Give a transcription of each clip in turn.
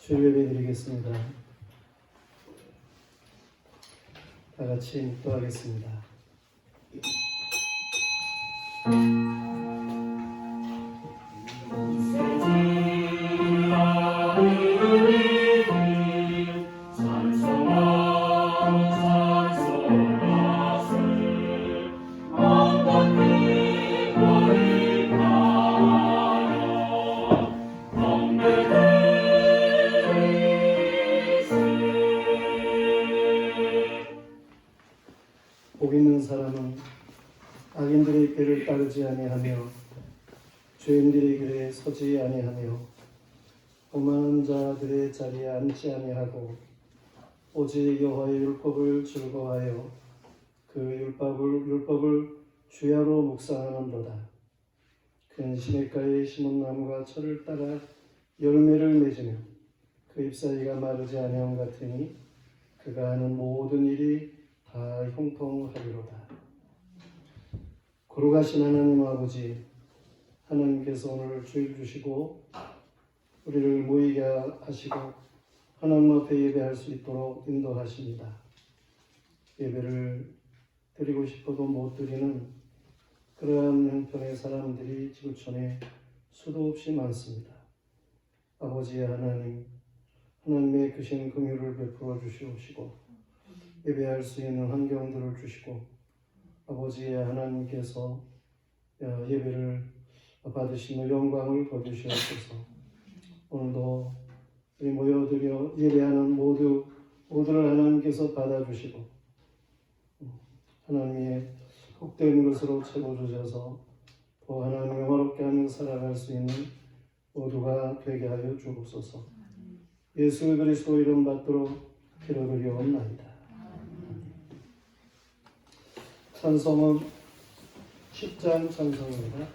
주일 예배 드리겠습니다. 다 같이 묵도하겠습니다. 복 있는 사람은 악인들의 길을 따르지 아니하며 죄인들의 길에 서지 아니하며 오만한 자들의 자리에 앉지 아니하고 오직 여호와의 율법을 즐거워하여 그 율법을 주야로 묵상하는도다. 그는 시냇가에 심은 나무가 철을 따라 열매를 맺으며 그 잎사귀가 마르지 아니함 같으니 그가 하는 모든 일이 다 형통하리로다. 거룩하신 하나님 아버지, 하나님께서 오늘 주일 주시고 우리를 모이게 하시고 하나님 앞에 예배할 수 있도록 인도하십니다. 예배를 드리고 싶어도 못 드리는 그러한 형편의 사람들이 지구촌에 수도 없이 많습니다. 아버지의 하나님, 하나님의 크신 긍휼을 베풀어 주시옵시고 예배할 수 있는 환경들을 주시고 아버지의 하나님께서 예배를 받으시며 영광을 거두시옵소서. 오늘도 우리 모여드려 예배하는 모두를 하나님께서 받아주시고 하나님의 복된 것으로 채워주셔서 또 하나님 영화롭게 하며 살아갈 수 있는 모두가 되게 하여 주옵소서. 예수 그리스도 이름 받도록 기도드리옵나이다. 찬송은 10장 찬송입니다.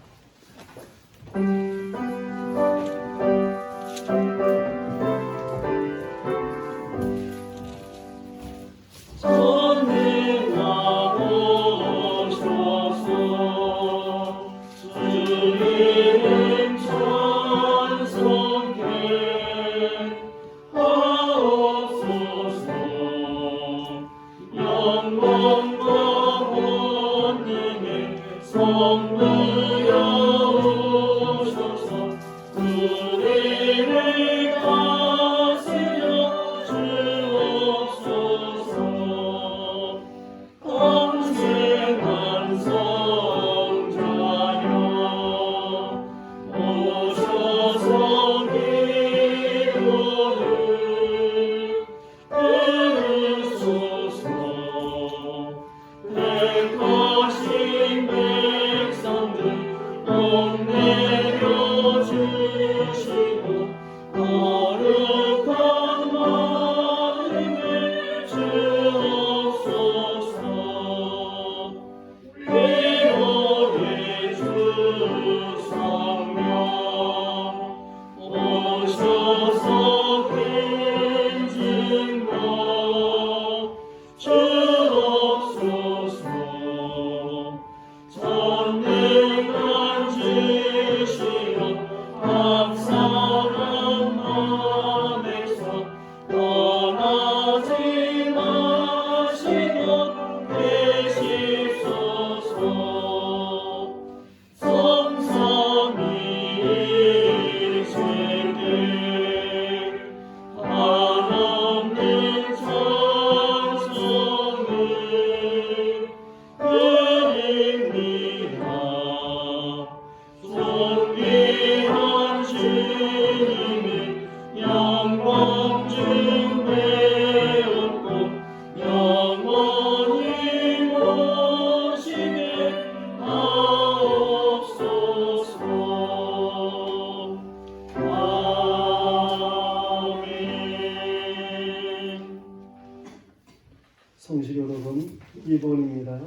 성실 여러분 2번입니다.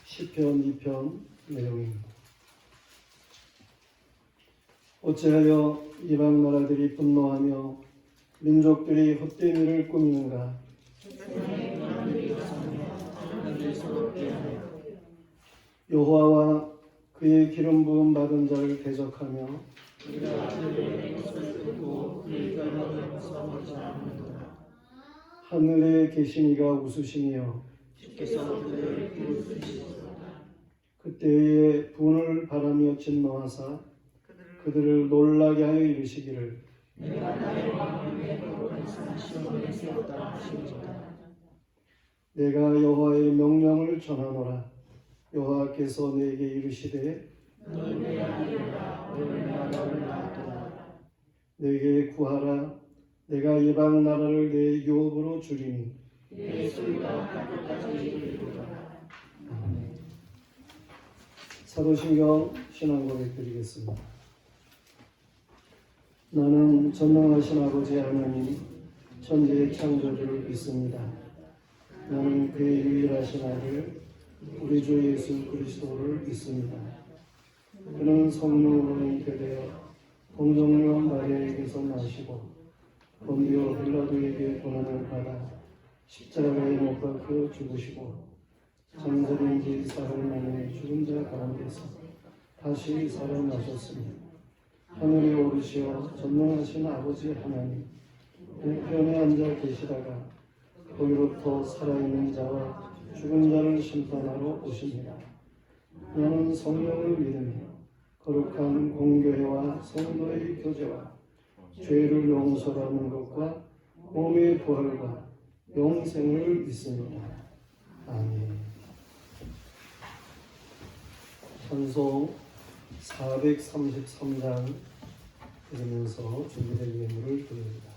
시편 2편 내용입니다. 어찌하여 이방 나라들이 분노하며 민족들이 헛된 일을 꾸미는가? 여호와와 그의 기름 부음 받은 자를 대적하며 하늘에 계신 이가 웃으시며 주께서 그들을 비웃으시도다. 그때에 분을 바라며 진노하사 그들을 놀라게 하여 이르시기를 내가 나의 왕을 위해 거룩한 산 시온에 세웠다 하시니라. 내가 여호와의 명령을 전하노라. 여호와께서 내게 이르시되 너는 내 아들이라 너는 나라를 낳았도다. 내게 구하라. 내가 이방 나라를 내 유업으로 주리니 내 소유가 하늘까지 이르리로다. 사도신경 신앙 고백 드리겠습니다. 나는 전능하신 아버지 하나님 천지의 창조주를 믿습니다. 나는 그의 유일하신 아들 우리 주 예수 그리스도를 믿습니다. 그는 성령으로 잉태되어 동정녀 마리아에게서 나시고 본디오 빌라도에게 고난을 받아 십자가에 못 박혀 죽으시고 장사된 지 사흘 만에 죽은 자 가운데서 다시 살아나셨으니 하늘에 오르시어 전능하신 아버지 하나님 우편에 앉아 계시다가 거기로부터 살아있는 자와 죽은 자를 심판하러 오십니다. 나는 성령을 믿으며 거룩한 공교회와 성도의 교제와 죄를 용서하는 것과 몸의 부활과 영생을 믿습니다. 아멘. 찬송 433장 들으면서 준비된 예물을 드립니다.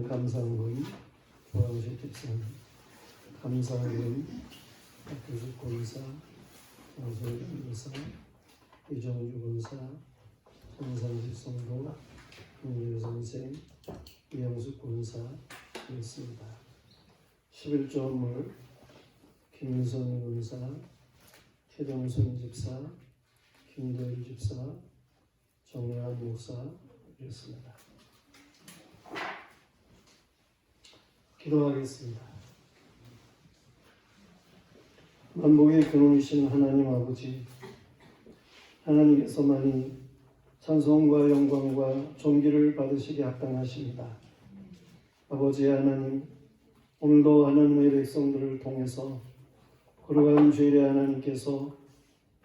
감상금, 조항식 집사님, 감상금, 박규숙 권사, 장소희 권사, 이정주 권사, 전상식 성도, 김유 선생, 이영숙 권사였습니다. 11조물 김유선 권사, 최정순 집사, 김도일 집사, 정혜한 목사였습니다. 기도하겠습니다. 만복의 근원이신 하나님 아버지, 하나님께서만이 찬송과 영광과 존귀를 받으시기 합당하십니다. 아버지 하나님, 오늘도 하나님의 백성들을 통해서 거룩한 주일에 하나님께서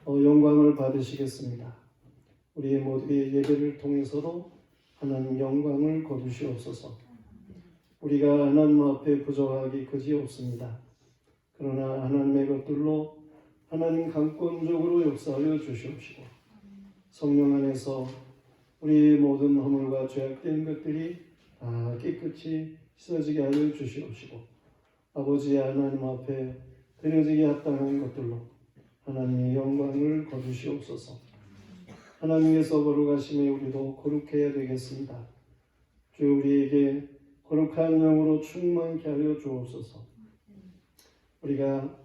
영광을 받으시겠습니다. 우리의 모두의 예배를 통해서도 하나님 영광을 거두시옵소서. 우리가 하나님 앞에 부족하기 그지없습니다. 그러나 하나님의 것들로 하나님 강권적으로 역사하여 주시옵시고, 성령 안에서 우리의 모든 허물과 죄악된 것들이 다 깨끗이 씻어지게 하여 주시옵시고, 아버지 하나님 앞에 드려지게 합당한 것들로 하나님의 영광을 거두시옵소서. 하나님께서 거룩하심에 우리도 거룩해야 되겠습니다. 주 우리에게 거룩한 영으로 충만케 하여 주옵소서. 우리가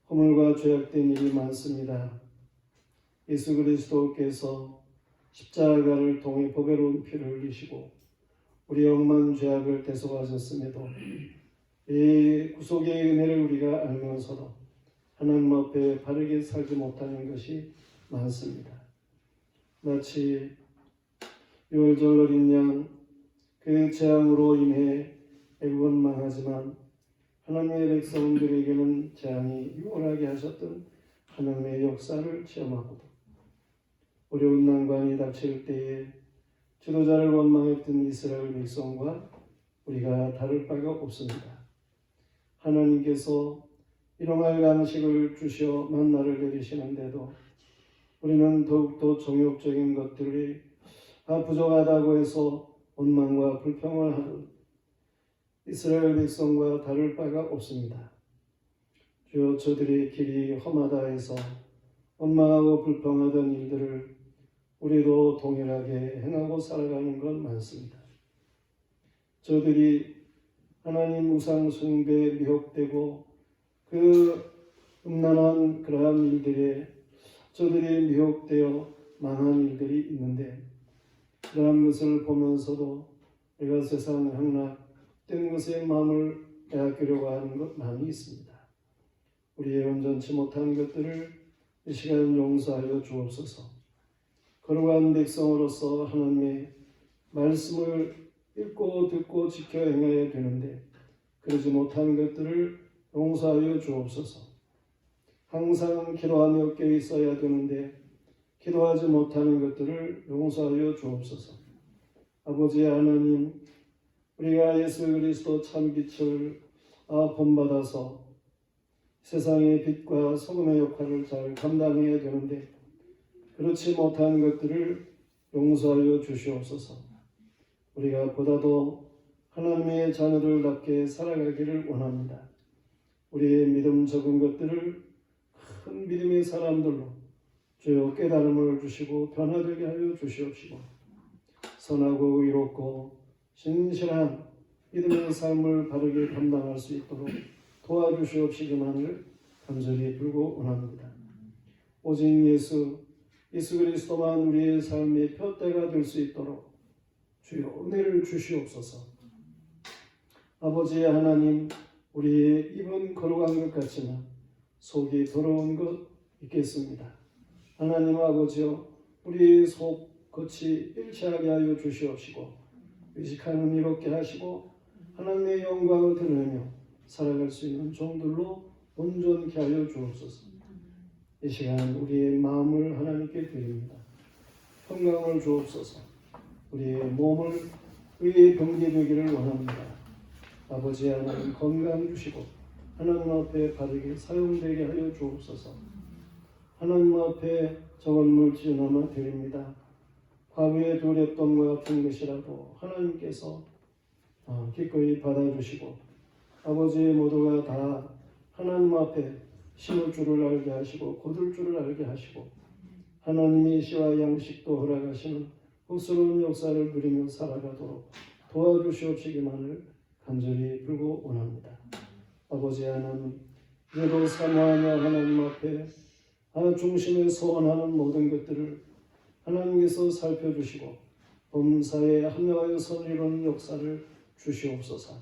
허물과 죄악된 일이 많습니다. 예수 그리스도께서 십자가를 통해 보배로운 피를 흘리시고 우리 억만 죄악을 대속하셨음에도 이 구속의 은혜를 우리가 알면서도 하나님 앞에 바르게 살지 못하는 것이 많습니다. 마치 유월절 어린 양 그 재앙으로 인해 애국은 망하지만 하나님의 백성들에게는 재앙이 유월하게 하셨던 하나님의 역사를 체험하고도 어려운 난관이 닥칠 때에 지도자를 원망했던 이스라엘 백성과 우리가 다를 바가 없습니다. 하나님께서 일용할 양식을 주시어 만나를 내리시는데도 우리는 더욱더 정욕적인 것들이 부족하다고 해서 원망과 불평을 하는 이스라엘 백성과 다를 바가 없습니다. 주여, 저들의 길이 험하다 해서 원망하고 불평하던 일들을 우리도 동일하게 행하고 살아가는 건 많습니다. 저들이 하나님 우상 숭배에 미혹되고 그 음란한 그러한 일들에 저들이 미혹되어 망한 일들이 있는데, 그러한 것을 보면서도 내가 세상 향락된 것에 마음을 빼앗기려고 하는 것 많이 있습니다. 우리의 온전치 못한 것들을 이 시간 용서하여 주옵소서. 거룩한 백성으로서 하나님의 말씀을 읽고 듣고 지켜 행해야 되는데 그러지 못한 것들을 용서하여 주옵소서. 항상 기도하며 깨어 있어야 되는데 기도하지 못하는 것들을 용서하여 주옵소서. 아버지 하나님, 우리가 예수 그리스도 참빛을 본받아서 세상의 빛과 소금의 역할을 잘 감당해야 되는데 그렇지 못한 것들을 용서하여 주시옵소서. 우리가 보다도 하나님의 자녀들답게 살아가기를 원합니다. 우리의 믿음 적은 것들을 큰 믿음의 사람들로 주여 깨달음을 주시고 변화되게 하여 주시옵시고, 선하고 의롭고 신실한 믿음의 삶을 바르게 감당할 수 있도록 도와주시옵시기만을 간절히 빌고 원합니다. 오직 예수 그리스도만 우리의 삶의 표대가 될 수 있도록 주여 은혜를 주시옵소서. 아버지 하나님, 우리의 입은 거룩한 것 같지만 속이 더러운 것 있겠습니다. 하나님 아버지여, 우리의 속 겉이 일치하게 하여 주시옵시고 의식하는 이롭게 하시고 하나님의 영광을 드러내며 살아갈 수 있는 종들로 온전케 하여 주옵소서. 이 시간 우리의 마음을 하나님께 드립니다. 평강을 주옵소서. 우리의 몸을 의의 병기 되기를 원합니다. 아버지 하나님, 건강 주시고 하나님 앞에 바르게 사용되게 하여 주옵소서. 하나님 앞에 적은 물질나마 드립니다. 과부의 두렵던과 같은 것이라도 하나님께서 기꺼이 받아주시고 아버지 모두가 다 하나님 앞에 심을 줄을 알게 하시고 거둘 줄을 알게 하시고 하나님이 시와 양식도 허락하시는 복스러운 역사를 누리며 살아가도록 도와주시옵시기만을 간절히 빌고 원합니다. 아버지 하나님, 이제도 사모하며 하나님 앞에 중심에 소원하는 모든 것들을 하나님께서 살펴주시고 범사에 합력하여 선이루는 역사를 주시옵소서.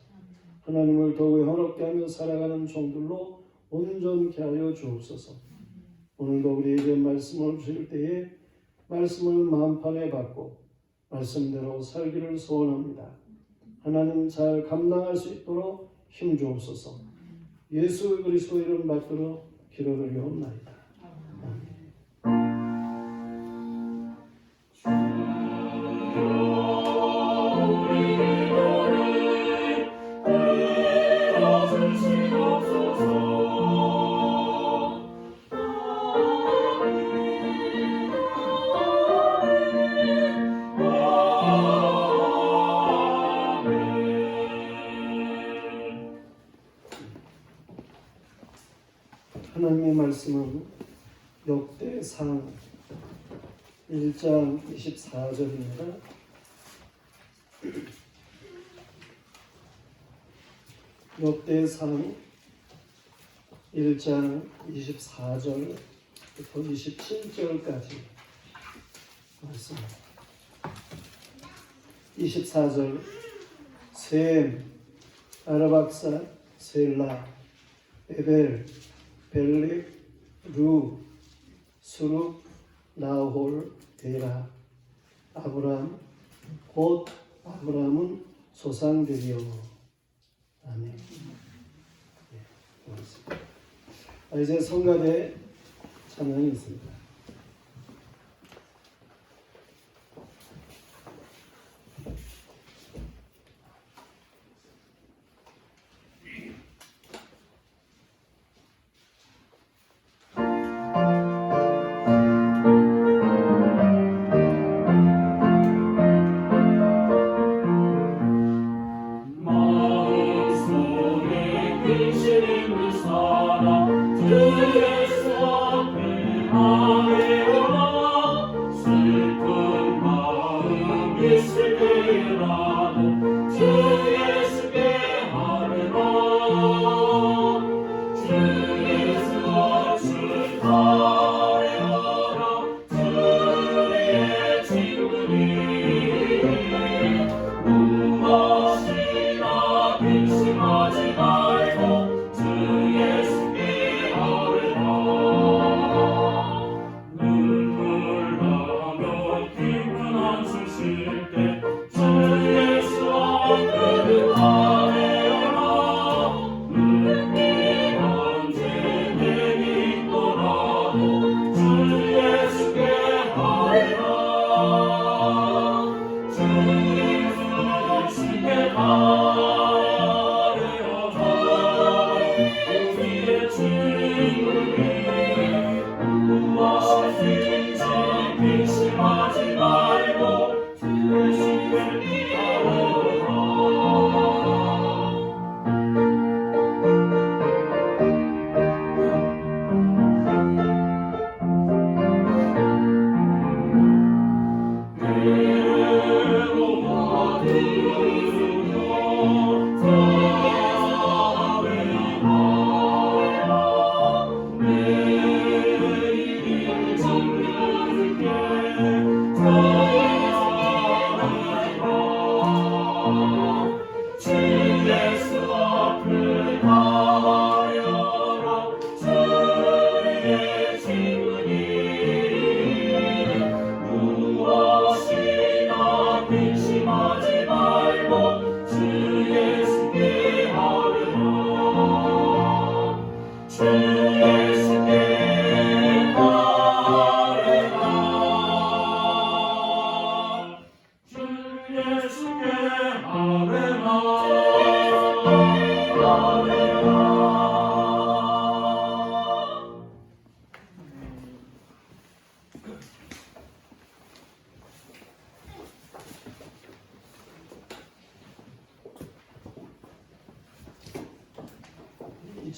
하나님을 더욱 영화롭게 하며 살아가는 종들로 온전케 하여 주옵소서. 오늘도 우리에게 말씀을 주실 때에 말씀을 마음판에 받고 말씀대로 살기를 소원합니다. 하나님 잘 감당할 수 있도록 힘 주옵소서. 예수 그리스도 이름 받들어 기도드리옵나이다. 하나님의 말씀은 역대상 1장 24절입니다. 역대상 1장 24절부터 27절까지 말씀입니다. 24절 셈, 아르박사, 셀라, 에벨, 벨렉, 루, 수룩, 나홀, 데라, 아브람, 곧 아브람은 소상되리요. 아멘. 네, 고맙습니다. 이제 성가대 찬양이 있습니다. 주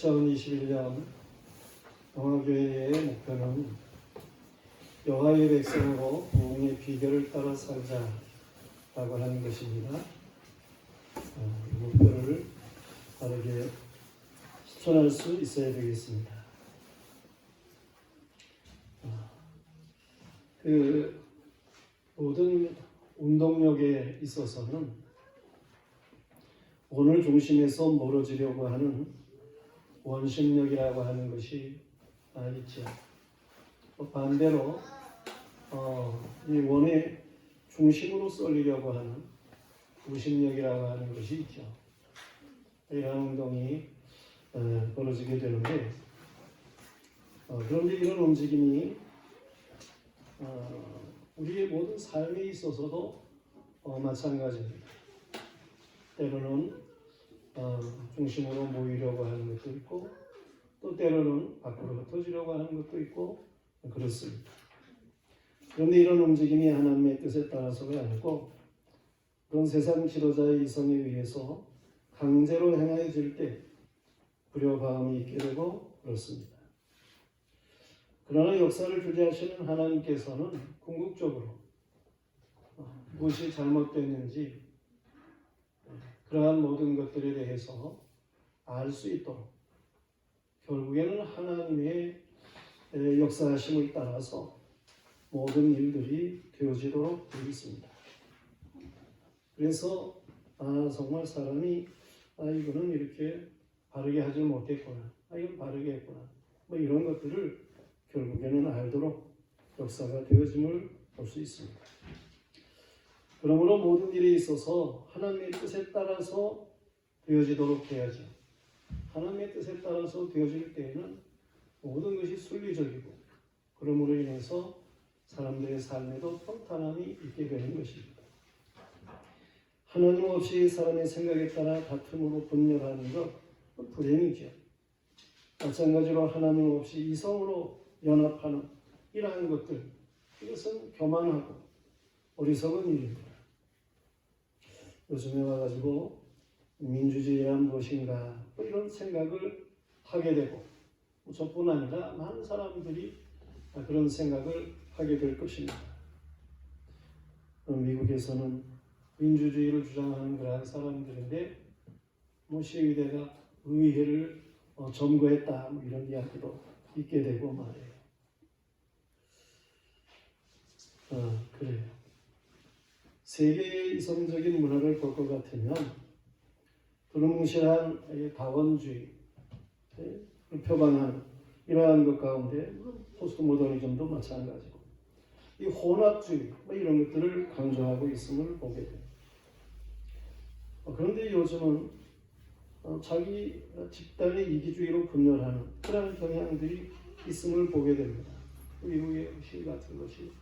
2021년 영화교회의 목표는 여호와의 백성으로 부흥의 비결을 따라 살자라고 하는 것입니다. 이 목표를 바르게 실천할 수 있어야 되겠습니다. 그 모든 운동력에 있어서는 오늘 중심에서 멀어지려고 하는 원심력이라고 하는 것이 있죠. 반대로 이 원의 중심으로 쏠리려고 하는 구심력이라고 하는 것이 있죠. 이런 운동이 벌어지게 되는데 그런데 이런 움직임이 우리의 모든 삶에 있어서도 마찬가지입니다. 때로는 중심으로 모이려고 하는 것도 있고 또 때로는 밖으로 흩어지려고 하는 것도 있고 그렇습니다. 그런데 이런 움직임이 하나님의 뜻에 따라서가 아니고 그런 세상 지도자의 이성에 의해서 강제로 행해질 때 불효과음이 있게 되고 그렇습니다. 그러나 역사를 주재하시는 하나님께서는 궁극적으로 무엇이 잘못됐는지 그러한 모든 것들에 대해서 알 수 있도록 결국에는 하나님의 역사하심을 따라서 모든 일들이 되어지도록 되어 있습니다. 그래서 정말 사람이 이거는 이렇게 바르게 하지 못했구나, 이건 바르게 했구나, 이런 것들을 결국에는 알도록 역사가 되어짐을 볼 수 있습니다. 그러므로 모든 일에 있어서 하나님의 뜻에 따라서 되어지도록 해야죠. 하나님의 뜻에 따라서 되어질 때에는 모든 것이 순리적이고 그러므로 인해서 사람들의 삶에도 평탄함이 있게 되는 것입니다. 하나님 없이 사람의 생각에 따라 다툼으로 분열하는 것 불행이죠. 마찬가지로 하나님 없이 이성으로 연합하는 이러한 것들, 이것은 교만하고 어리석은 일입니다. 요즘에 와가지고 민주주의란 무엇인가 이런 생각을 하게 되고 저뿐 아니라 많은 사람들이 그런 생각을 하게 될 것입니다. 미국에서는 민주주의를 주장하는 그러한 사람들인데 시의대가 의회를 점거했다 이런 이야기도 있게 되고 말이에요. 그래요. 세계의 이성적인 문화를 볼 것 같으면 두루뭉실한 다원주의 표방한 이러한 것 가운데 포스트 모더니즘도 마찬가지고 이 혼합주의 이런 것들을 강조하고 있음을 보게 됩니다. 그런데 요즘은 자기 집단의 이기주의로 분열하는 그런 경향들이 있음을 보게 됩니다. 미국의 시 같은 것이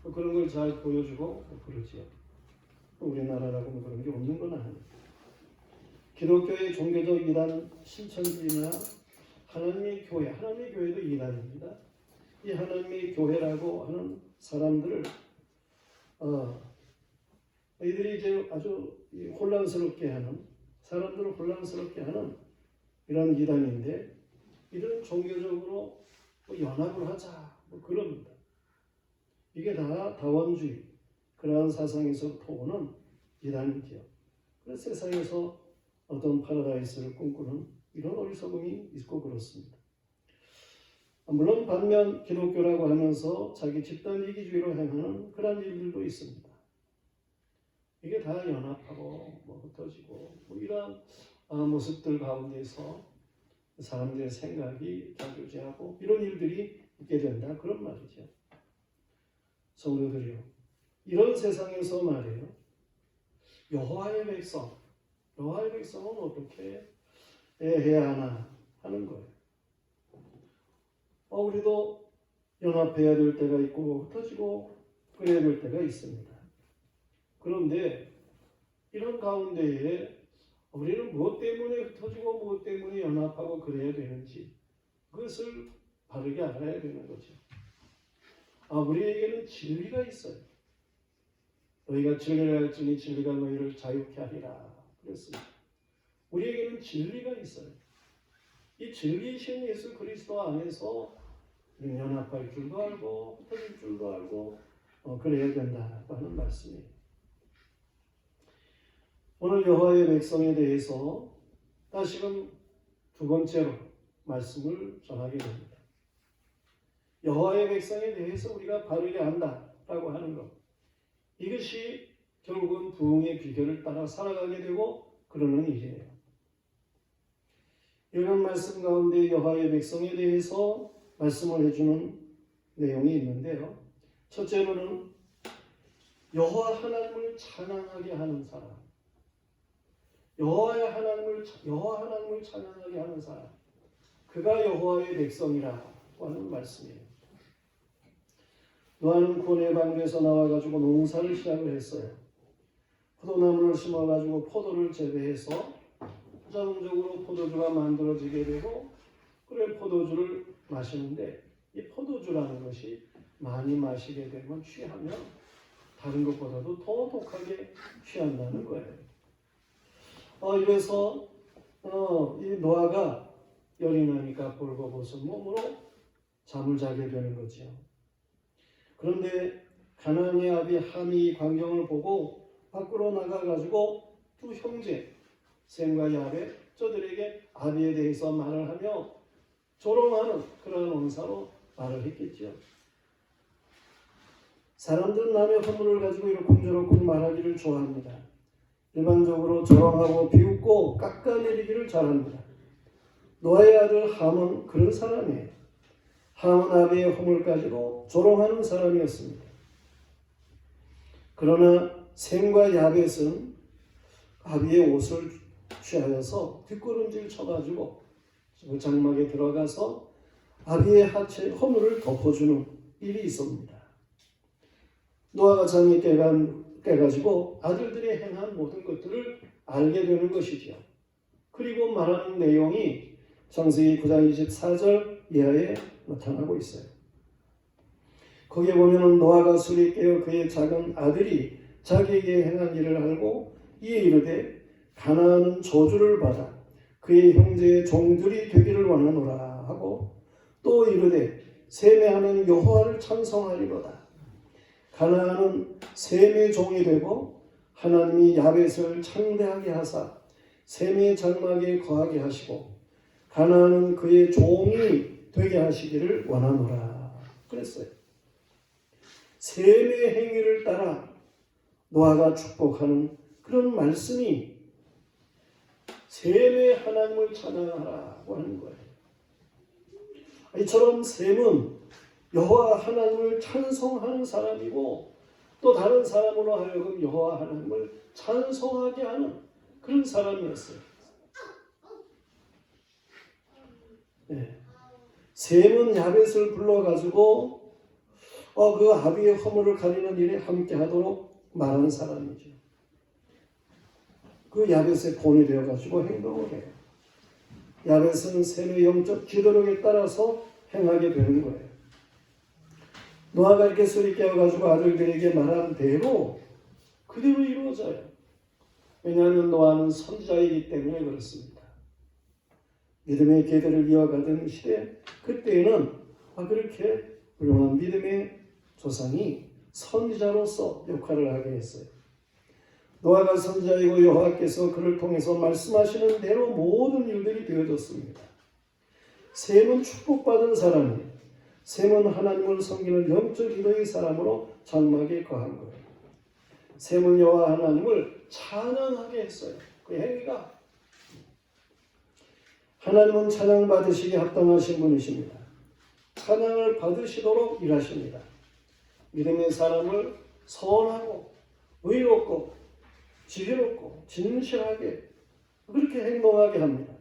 그런 걸 잘 보여주고 그러지요. 우리나라라고 그런 게 없는 건 아닙니다. 기독교의 종교적 이단 신천지나 하나님의 교회, 하나님의 교회도 이단입니다. 이 하나님의 교회라고 하는 사람들을 이들이 이제 아주 혼란스럽게 하는 사람들을 혼란스럽게 하는 이런 이단인데 이들은 종교적으로 연합을 하자 그럽니다. 이게 다 다원주의 그러한 사상에서부터 오는 이단이지요. 그래서 세상에서 어떤 파라다이스를 꿈꾸는 이런 어리석음이 있고 그렇습니다. 물론 반면 기독교라고 하면서 자기 집단 이기주의로 행하는 그런 일들도 있습니다. 이게 다 연합하고 흩어지고 이런 모습들 가운데서 사람들의 생각이 좌지우지하고 이런 일들이 있게 된다 그런 말이죠. 성도들이요, 이런 세상에서 말이에요, 여호와의 백성은 어떻게 해야 하나 하는 거예요. 우리도 연합해야 될 때가 있고 흩어지고 그래야 될 때가 있습니다. 그런데 이런 가운데에 우리는 무엇 때문에 흩어지고 무엇 때문에 연합하고 그래야 되는지 그것을 바르게 알아야 되는 거죠. 우리에게는 진리가 있어요. 너희가 진리를 알지니 진리가 너희를 자유케 하리라 그랬습니다. 우리에게는 진리가 있어요. 이 진리이신 예수 그리스도 안에서 연합할 줄도 알고 흩어질 줄도 알고 그래야 된다고 하는 말씀이에요. 오늘 여호와의 백성에 대해서 다시금 두 번째로 말씀을 전하게 됩니다. 여호와의 백성에 대해서 우리가 바르게 안다라고 하는 것, 이것이 결국은 부흥의 비결을 따라 살아가게 되고 그러는 일이에요. 이런 말씀 가운데 여호와의 백성에 대해서 말씀을 해주는 내용이 있는데요. 첫째로는 여호와 하나님을 찬양하게 하는 사람, 여호와 하나님을 찬양하게 하는 사람, 그가 여호와의 백성이라고 하는 말씀이에요. 노아는 고뇌 방주에서 나와가지고 농사를 시작을 했어요. 포도나무를 심어가지고 포도를 재배해서 부정적으로 포도주가 만들어지게 되고, 그래 포도주를 마시는데 이 포도주라는 것이 많이 마시게 되면 취하면 다른 것보다도 더 독하게 취한다는 거예요. 이래서 이 노아가 열이 나니까 벌거벗은 몸으로 잠을 자게 되는 거죠. 그런데 가나안의 아비 함이 이 광경을 보고 밖으로 나가가지고 두 형제 셈과 야벳 저들에게 아비에 대해서 말을 하며 조롱하는 그러한 언사로 말을 했겠죠. 사람들은 남의 허물을 가지고 이러쿵저러쿵 말하기를 좋아합니다. 일반적으로 조롱하고 비웃고 깎아내리기를 잘합니다. 노아의 아들 함은 그런 사람이에요. 함은 아비의 허물 가지고 조롱하는 사람이었습니다. 그러나 셈과 야벳은 아비의 옷을 취하여서 뒷걸음질 쳐가지고 장막에 들어가서 아비의 하체 허물을 덮어주는 일이 있습니다. 노아가 잠이 깨가지고 아들들이 행한 모든 것들을 알게 되는 것이지요. 그리고 말하는 내용이 창세기 9장 24절 이하에 나타나고 있어요. 거기에 보면은 노아가 술에 깨어 그의 작은 아들이 자기에게 행한 일을 알고 이에 이르되 가나안은 저주를 받아 그의 형제의 종들이 되기를 원하노라 하고, 또 이르되 셈의 아는 여호와를 찬송하리로다. 가나안은 셈의 종이 되고 하나님이 야벳을 창대하게 하사 셈의 장막에 거하게 하시고 가나안은 그의 종이 되게 하시기를 원하노라 그랬어요. 셈의 행위를 따라 노아가 축복하는 그런 말씀이 셈의 하나님을 찬양하라고 하는 거예요. 이처럼 셈은 여호와 하나님을 찬송하는 사람이고 또 다른 사람으로 하여금 여호와 하나님을 찬송하게 하는 그런 사람이었어요. 네. 셈은 야벳을 불러가지고 그 아비의 허물을 가리는 일에 함께하도록 말하는 사람이죠. 그 야벳의 본이 되어가지고 행동을 해요. 야벳은 셈의 영적 지도력에 따라서 행하게 되는 거예요. 노아가 이렇게 술이 깨어가지고 아들들에게 말한 대로 그대로 이루어져요. 왜냐하면 노아는 선지자이기 때문에 그렇습니다. 믿음의 계대를 이어가던 시대, 그때에는 그렇게 훌륭한 믿음의 조상이 선지자로서 역할을 하게 했어요. 노아가 선지자이고 여호와께서 그를 통해서 말씀하시는 대로 모든 일들이 되어졌습니다. 셈은 축복받은 사람이에요. 셈은 하나님을 섬기는 영적 기도의 사람으로 장막에 거한 거예요. 셈은 여호와 하나님을 찬양하게 했어요. 그 행위가. 하나님은 찬양 받으시기에 합당하신 분이십니다. 찬양을 받으시도록 일하십니다. 믿음의 사람을 선하고 의롭고 지혜롭고 진실하게 그렇게 행동하게 합니다.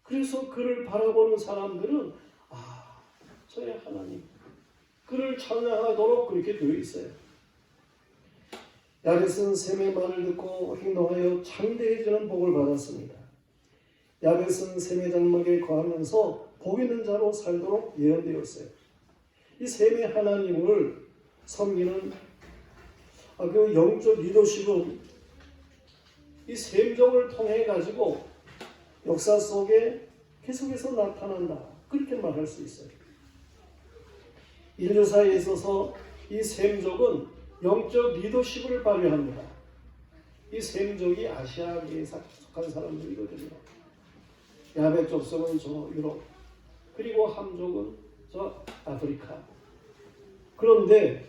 그래서 그를 바라보는 사람들은 저의 하나님, 그를 찬양하도록 그렇게 되어 있어요. 야벳은 셈의 말을 듣고 행동하여 창대해지는 복을 받았습니다. 야벳은 셈의 장막에 거하면서 복 있는 자로 살도록 예언되었어요. 이 셈의 하나님을 섬기는 그 영적 리더십은 이 셈족을 통해 가지고 역사 속에 계속해서 나타난다. 그렇게 말할 수 있어요. 인류사에 있어서 이 셈족은 영적 리더십을 발휘합니다. 이 셈족이 아시아계에 속한 사람들이거든요. 야벳 족속은 저 유럽, 그리고 함족은 저 아프리카. 그런데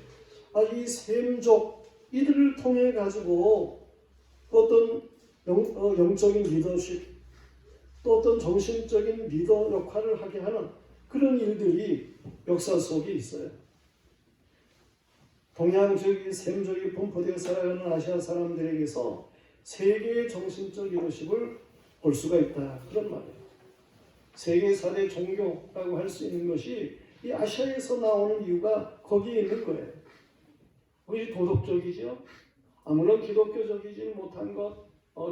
이 셈족 이들을 통해 가지고 어떤 영적인 리더십, 또 어떤 정신적인 리더 역할을 하게 하는 그런 일들이 역사 속에 있어요. 동양 즉 셈족이 분포되어 살아가는 아시아 사람들에게서 세계의 정신적 리더십을 볼 수가 있다. 그런 말이에요. 세계 4대 종교라고 할 수 있는 것이 이 아시아에서 나오는 이유가 거기에 있는 거예요. 그것이 도덕적이죠. 물론 기독교적이지 못한 것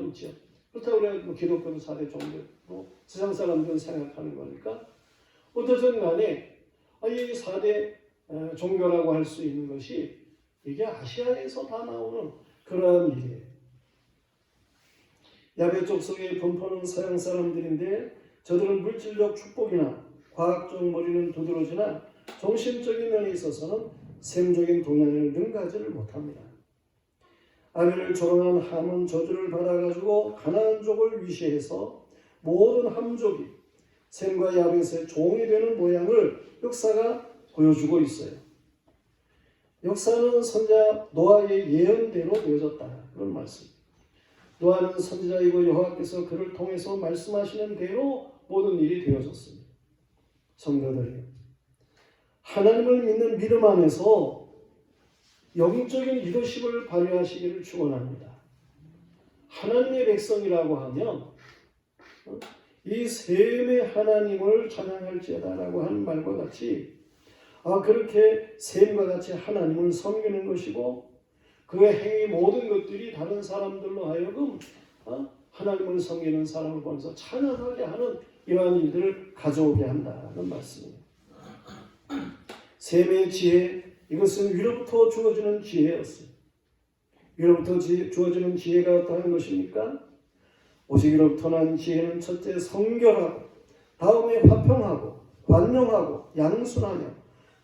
있죠. 그렇다고 해서 기독교도 4대 종교, 세상 사람들은 생각하는 거니까 어떻든 간에 이 4대 종교라고 할 수 있는 것이 이게 아시아에서 다 나오는 그러한 일이에요. 야벳 족속의 분포는 서양 사람들인데 저들은 물질적 축복이나 과학적 머리는 두드러지나 정신적인 면에 있어서는 셈적인 동향을 능가하지를 못합니다. 아비를 조롱한 함은 저주를 받아가지고 가나안족을 위시해서 모든 함족이 셈과 야벳의 종이 되는 모양을 역사가 보여주고 있어요. 역사는 선지자 노아의 예언대로 되어졌다. 그런 말씀. 노아는 선지자이고 여호와께서 그를 통해서 말씀하시는 대로 모든 일이 되어졌습니다. 성도들이요, 하나님을 믿는 믿음 안에서 영적인 리더십을 발휘하시기를 축원합니다. 하나님의 백성이라고 하면 이 셈의 하나님을 찬양할지어다라고 하는 말과 같이 그렇게 셈과 같이 하나님을 섬기는 것이고 그의 행위 모든 것들이 다른 사람들로 하여금 하나님을 섬기는 사람을 보면서 찬양하게 하는 이러한 일들을 가져오게 한다는 말씀입니다. 셈의 지혜, 이것은 위로부터 주어지는 지혜였어요. 위로부터 주어지는 지혜가 어떠한 것입니까? 오직 위로부터 난 지혜는 첫째 성결하고, 다음에 화평하고 관용하고 양순하며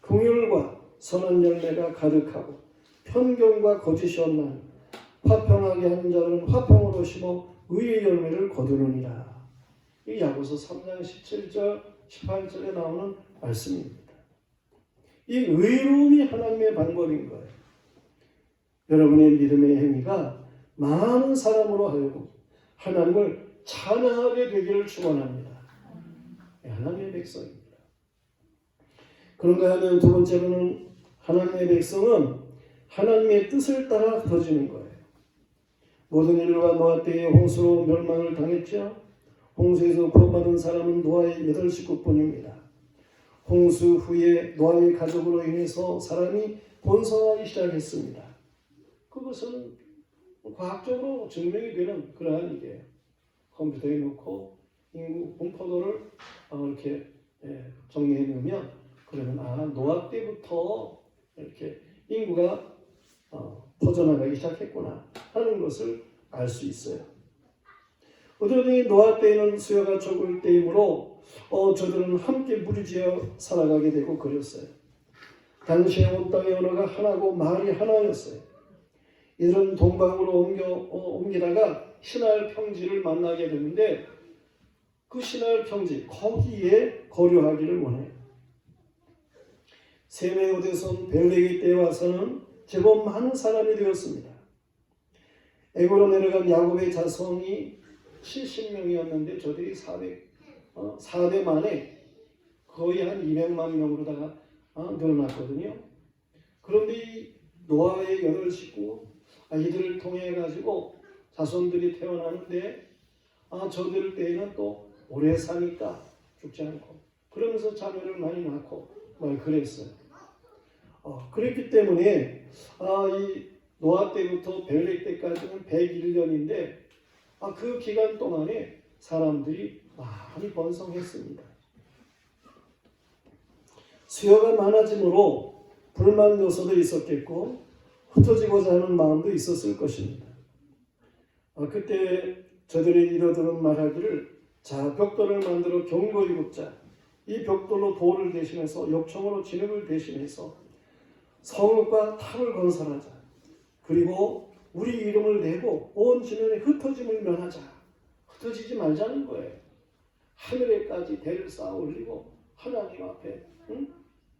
긍휼과 선한 열매가 가득하고 편견과 거짓이 없나니 화평하게 하는 자들은 화평으로 심어 의의 열매를 거두느니라. 이 야고서 3장 17절 18절에 나오는 말씀입니다. 이 의로움이 하나님의 방법인 거예요. 여러분의 믿음의 행위가 많은 사람으로 하여금 하나님을 찬양하게 되기를 축원합니다. 하나님의 백성입니다. 그런가 하면 두 번째로는 하나님의 백성은 하나님의 뜻을 따라 흩어지는 거예요. 모든 인류가 노아 때에 홍수로 멸망을 당했죠. 홍수에서 구원받은 사람은 노아의 8식구뿐입니다. 홍수 후에 노아의 가족으로 인해서 사람이 번성하기 시작했습니다. 그것은 과학적으로 증명이 되는 그러한 일이에요. 컴퓨터에 넣고 인구 분포도를 이렇게 정리해 놓으면 그러면 노아 때부터 이렇게 인구가 퍼져나가기 시작했구나 하는 것을 알 수 있어요. 어쩌든지 노아 때에는 수요가 적을 때이므로 저들은 함께 무리지어 살아가게 되고 그랬어요. 당시에 온 땅의 언어가 하나고 말이 하나였어요. 이들은 동방으로 옮기다가 신할 평지를 만나게 되는데 그 신할 평지 거기에 거류하기를 원해요. 셈의 오대손 벨레기 때에 와서는 제법 많은 사람이 되었습니다. 애고로 내려간 야곱의 자손이 70명이었는데 저들이 4대 만에 거의 한 200만 명으로다가 늘어났거든요. 그런데 이 노아의 8식구 이들을 통해 가지고 자손들이 태어나는데 저들 때에는 또 오래 사니까 죽지 않고 그러면서 자녀를 많이 낳고 그랬어요. 그랬기 때문에 이 노아 때부터 벨렉 때까지는 101년인데 그 기간 동안에 사람들이 많이 번성했습니다. 수요가 많아지므로 불만 요소도 있었겠고 흩어지고자 하는 마음도 있었을 것입니다. 그때 저들이 이러들은 말하기를 자, 벽돌을 만들어 견고히 굽자. 이 벽돌로 돌을 대신해서 역청으로 진흙을 대신해서 성읍과 탑을 건설하자. 그리고 우리 이름을 내고 온 지면에 흩어짐을 면하자. 흩어지지 말자는 거예요. 하늘에까지 대를 쌓아 올리고 하나님 앞에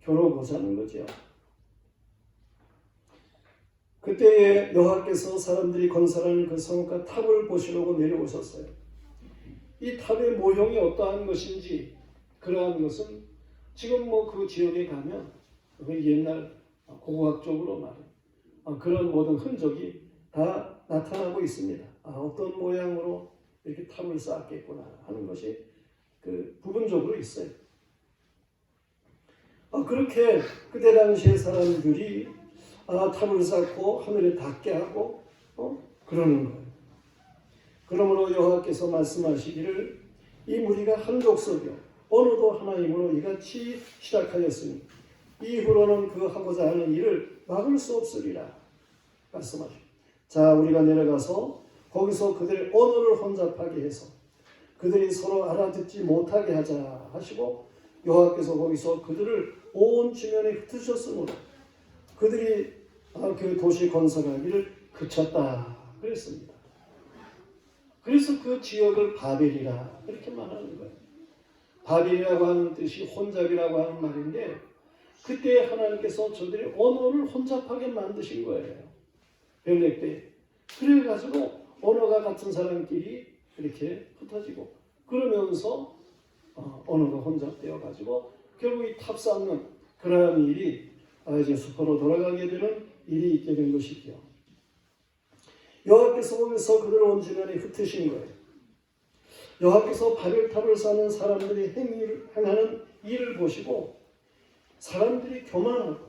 겨뤄보자는 거죠. 그때에 여호와께서 사람들이 건설하는 그 성과 탑을 보시려고 내려오셨어요. 이 탑의 모형이 어떠한 것인지 그러한 것은 지금 그 지역에 가면 그 옛날 고고학적으로 말해 그런 모든 흔적이 다 나타나고 있습니다. 어떤 모양으로 이렇게 탑을 쌓았겠구나 하는 것이 그 부분적으로 있어요. 그렇게 그때 당시에 사람들이 탑을 쌓고 하늘에 닿게 하고 그러는 거예요. 그러므로 여호와께서 말씀하시기를 이 무리가 한 족속이요 어느도 하나님으로 이같이 시작하였으니 이후로는 그 하고자 하는 일을 막을 수 없으리라 말씀하시고 자 우리가 내려가서 거기서 그들의 언어를 혼잡하게 해서 그들이 서로 알아듣지 못하게 하자 하시고 여호와께서 거기서 그들을 온 지면에 흩으셨으므로 그들이 그 도시 건설하기를 그쳤다 그랬습니다. 그래서 그 지역을 바벨이라 이렇게 말하는 거예요. 바벨이라고 하는 뜻이 혼잡이라고 하는 말인데 그때 하나님께서 저들의 언어를 혼잡하게 만드신 거예요. 벨렉 때. 그래가지고 언어가 같은 사람끼리 이렇게 흩어지고 그러면서 언어가 혼잡되어 가지고 결국 이 탑 쌓는 그러한 일이 이제 수포로 돌아가게 되는 일이 있게 된 것이죠. 여호와께서 거기서 그들을 온 지면에 흩으신 거예요. 여호와께서 바벨탑을 쌓는 사람들이 행하는 일을 보시고 사람들이 교만하고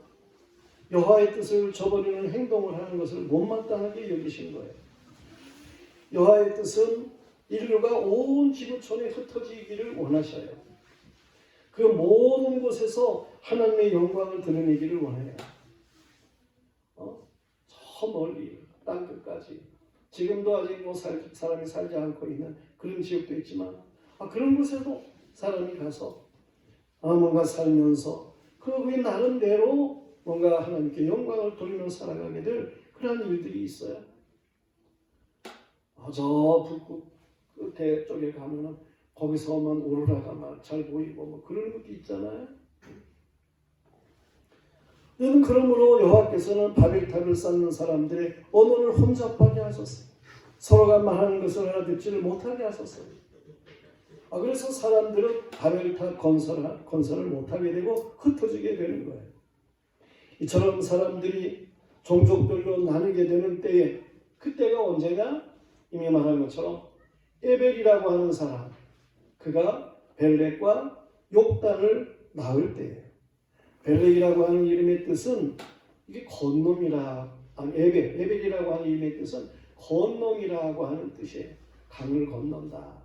여호와의 뜻을 저버리는 행동을 하는 것을 못마땅하게 여기신 거예요. 여호와의 뜻은 인류가 온 지구촌에 흩어지기를 원하셔요. 그 모든 곳에서 하나님의 영광을 드러내기를 원해요. 저 멀리 땅끝까지 지금도 아직 사람이 살지 않고 있는 그런 지역도 있지만 그런 곳에도 사람이 가서 뭔가 살면서 그의 나름대로 뭔가 하나님께 영광을 돌리며 살아가게 될 그런 일들이 있어요. 저 북극 끝에 쪽에 가면은 거기서만 오로라가 막 잘 보이고 그런 것도 있잖아요. 그러므로 여호와께서는 바벨탑을 쌓는 사람들의 언어를 혼잡하게 하셨어요. 서로가 말하는 것을 알아듣지를 못하게 하셨어요. 그래서 사람들은 바벨탑 건설을 못하게 되고 흩어지게 되는 거예요. 이처럼 사람들이 종족별로 나누게 되는 때에 그때가 언제냐? 이미 말한 것처럼 에벨이라고 하는 사람 그가 벨렉과 욕단을 낳을 때예요. 벨렉이라고 하는 이름의 뜻은 이게 건놈이라 에벨이라고 하는 이름의 뜻은 건놈이라고 하는 뜻이에요. 강을 건넌다.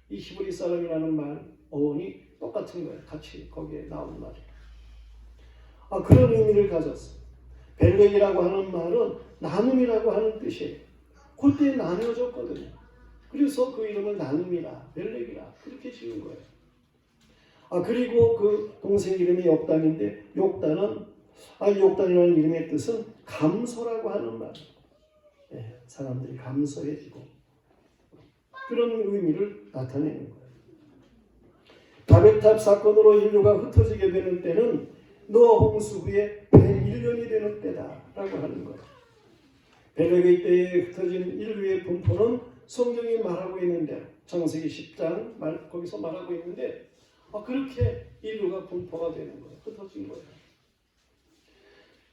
이 히브리 사람이라는 말 어원이 똑같은 거예요. 같이 거기에 나온 말이에요. 그런 의미를 가졌어요. 벨렉이라고 하는 말은 나눔이라고 하는 뜻이에요. 그때 나뉘어졌거든요. 그래서 그 이름을 나눔이라 벨렉이라 그렇게 지은 거예요. 그리고 그 동생 이름이 욕단인데 욕단은 욕단이라는 이름의 뜻은 감소라고 하는 말. 사람들이 감소해지고 그런 의미를 나타내는 거예요. 바벨탑 사건으로 인류가 흩어지게 되는 때는 노아 홍수 후에 100년이 되는 때다라고 하는 거예요. 벨렉의 때에 흩어진 인류의 분포는 성경이 말하고 있는 대로 창세기 10장 거기서 말하고 있는데 그렇게 인류가 분포가 되는 거예요. 흩어진 거예요.